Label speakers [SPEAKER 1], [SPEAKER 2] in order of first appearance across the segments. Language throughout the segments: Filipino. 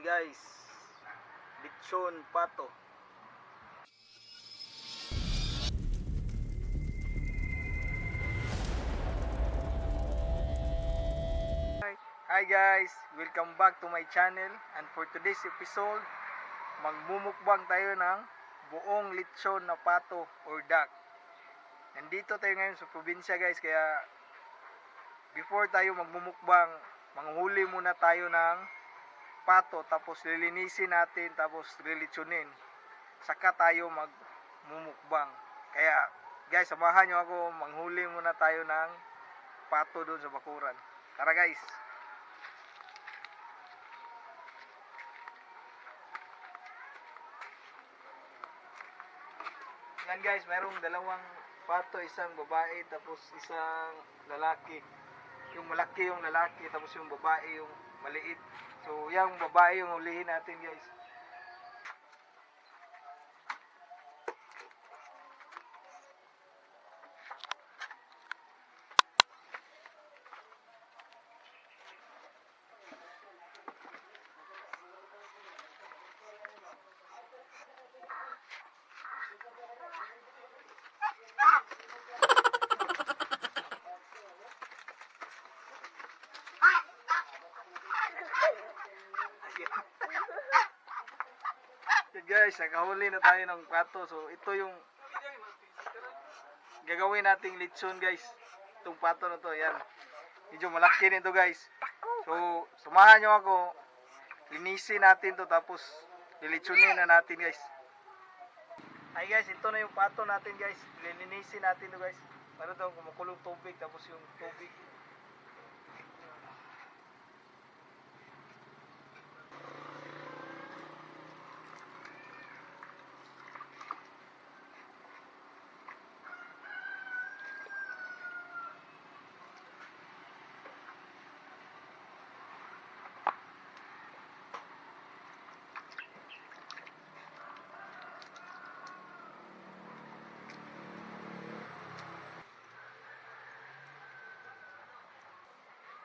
[SPEAKER 1] Guys, lechon pato. Hi guys, welcome back to my channel, and for today's episode magmumukbang tayo ng buong lechon na pato or duck. Nandito tayo ngayon sa probinsya guys, kaya before tayo magmumukbang, manghuli muna tayo ng pato, tapos lilinisin natin, tapos lilitsunin, saka tayo magmumukbang. Kaya guys, samahan nyo ako, manghuli muna tayo ng pato doon sa bakuran. Tara guys. Yan guys, mayroong dalawang pato, isang babae tapos isang lalaki. Yung malaki yung lalaki, tapos yung babae yung maliit. So yung babae yung hulihin natin guys. Guys, nakahuli na tayo ng pato. So ito yung gagawin nating lechon guys. Itong pato na to, yan. Medyo malaki nito guys. So samahan nyo ako. Linisin natin to, tapos lilitsunin na natin guys. Ay guys, ito na yung pato natin guys. Lilinisin natin to guys. Meron daw kumukulong tubig, tapos yung tubig.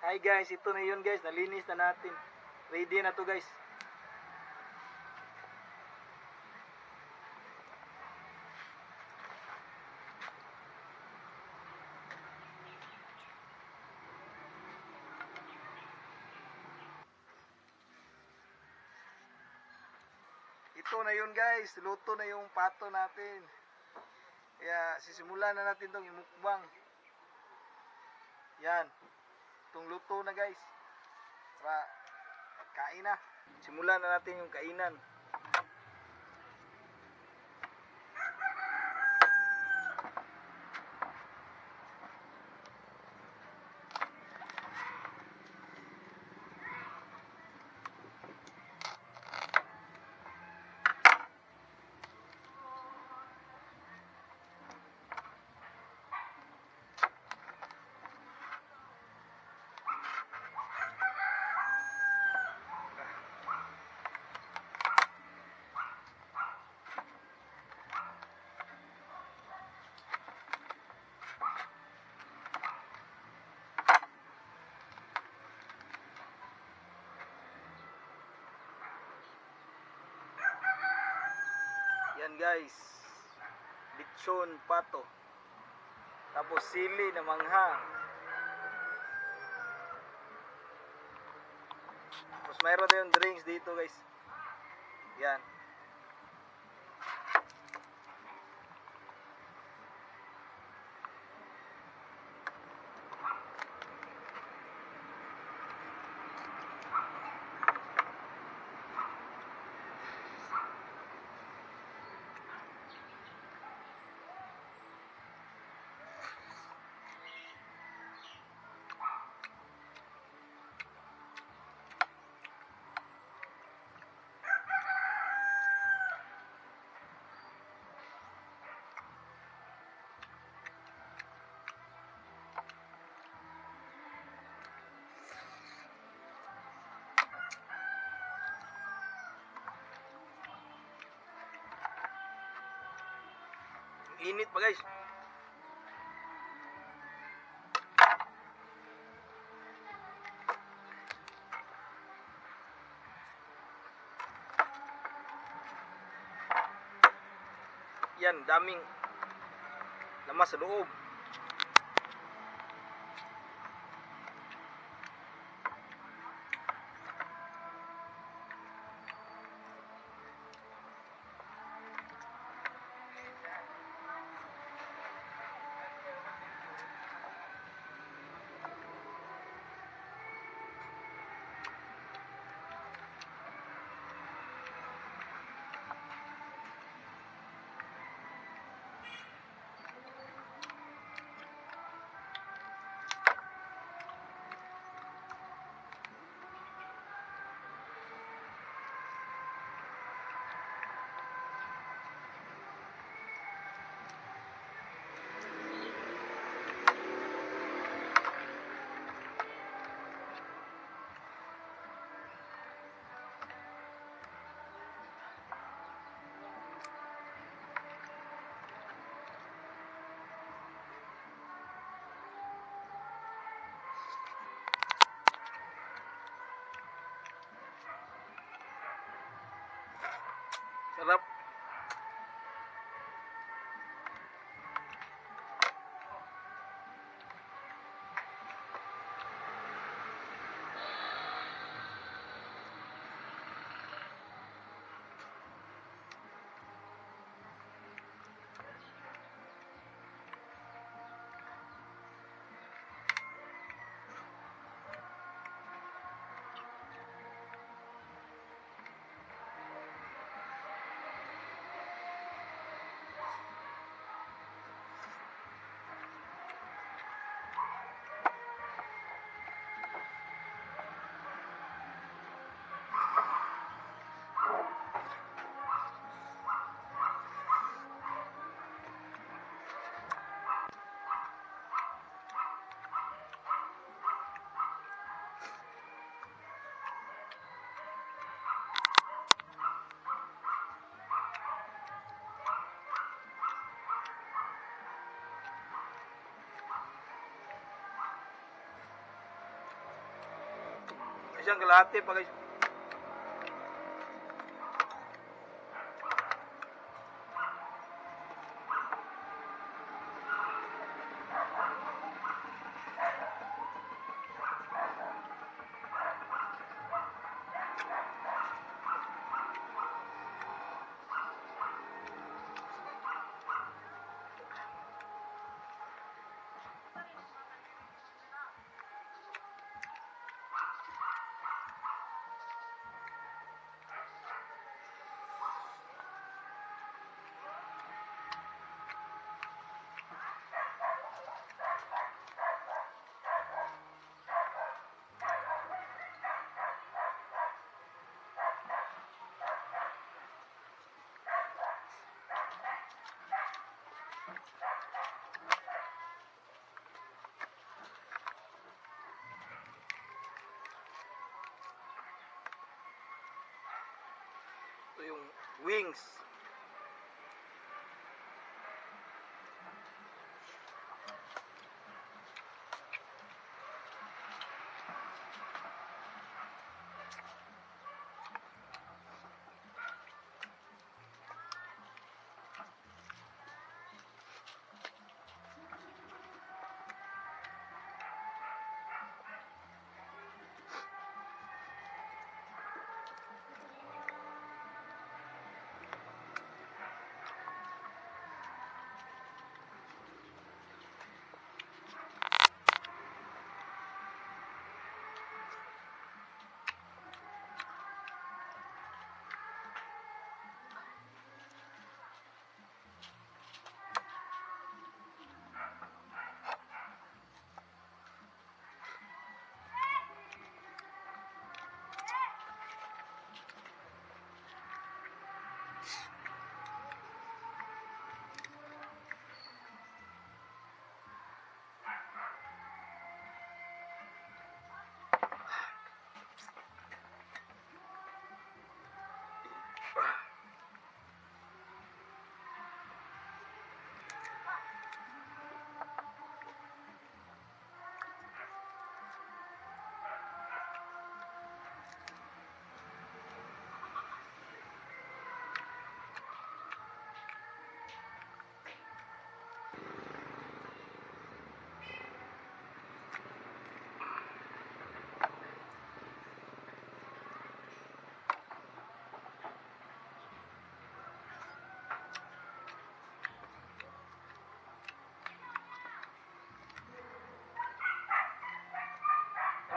[SPEAKER 1] Hi guys, ito na yun guys, nalinis na natin. Ready na to guys. Ito na yun guys, luto na yung pato natin. Kaya sisimulan na natin tong imukbang. Yan, itong luto na guys. Tara, kain na. Simulan na natin yung kainan. Yan guys, lechon pato, tapos sili na manghang, tapos mayroon tayong drinks dito guys. Yan. Init pa guys. yan, daming lamas sa loob. Sarap. Isang kalahati pa guys. Ito yung wings.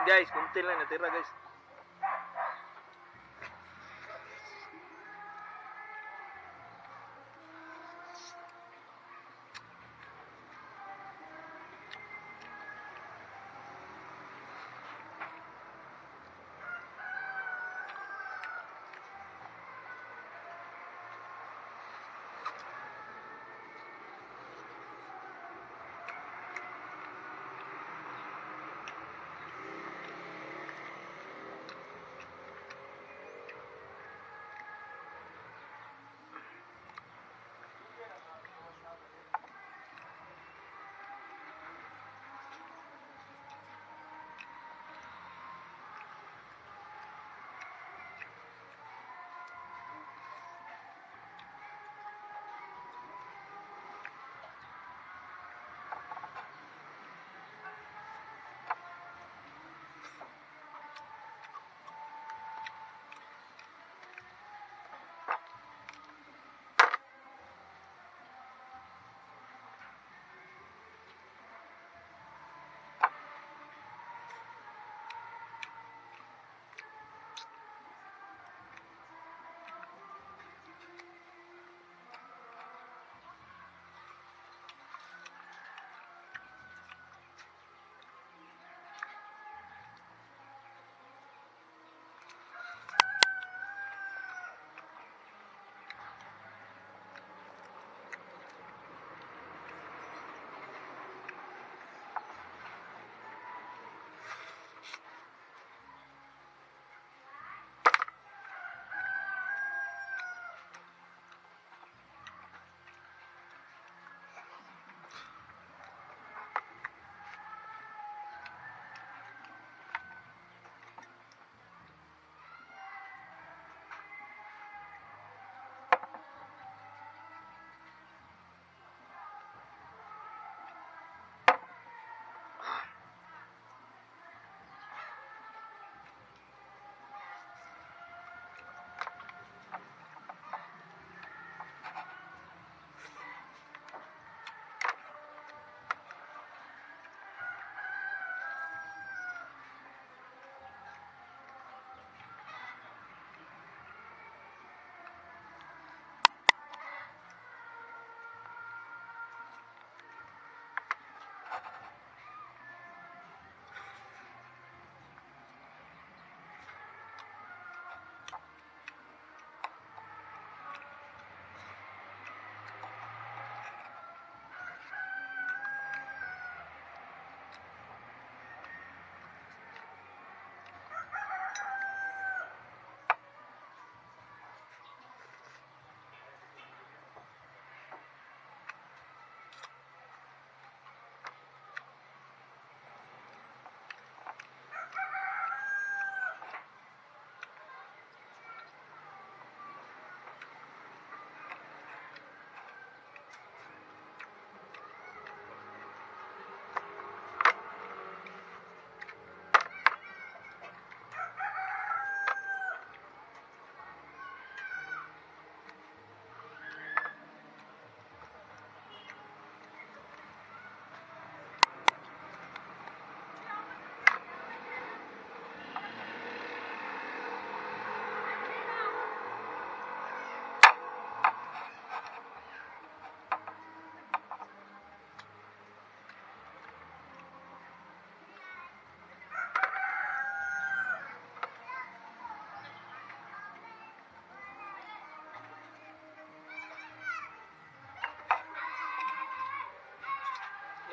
[SPEAKER 1] Guys, kunti lang natira guys.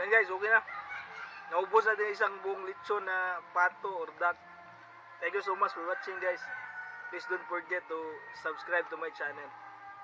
[SPEAKER 1] Yan guys, okay na. Naubos natin isang buong lechon na pato or duck. Thank you so much for watching guys. Please don't forget to subscribe to my channel.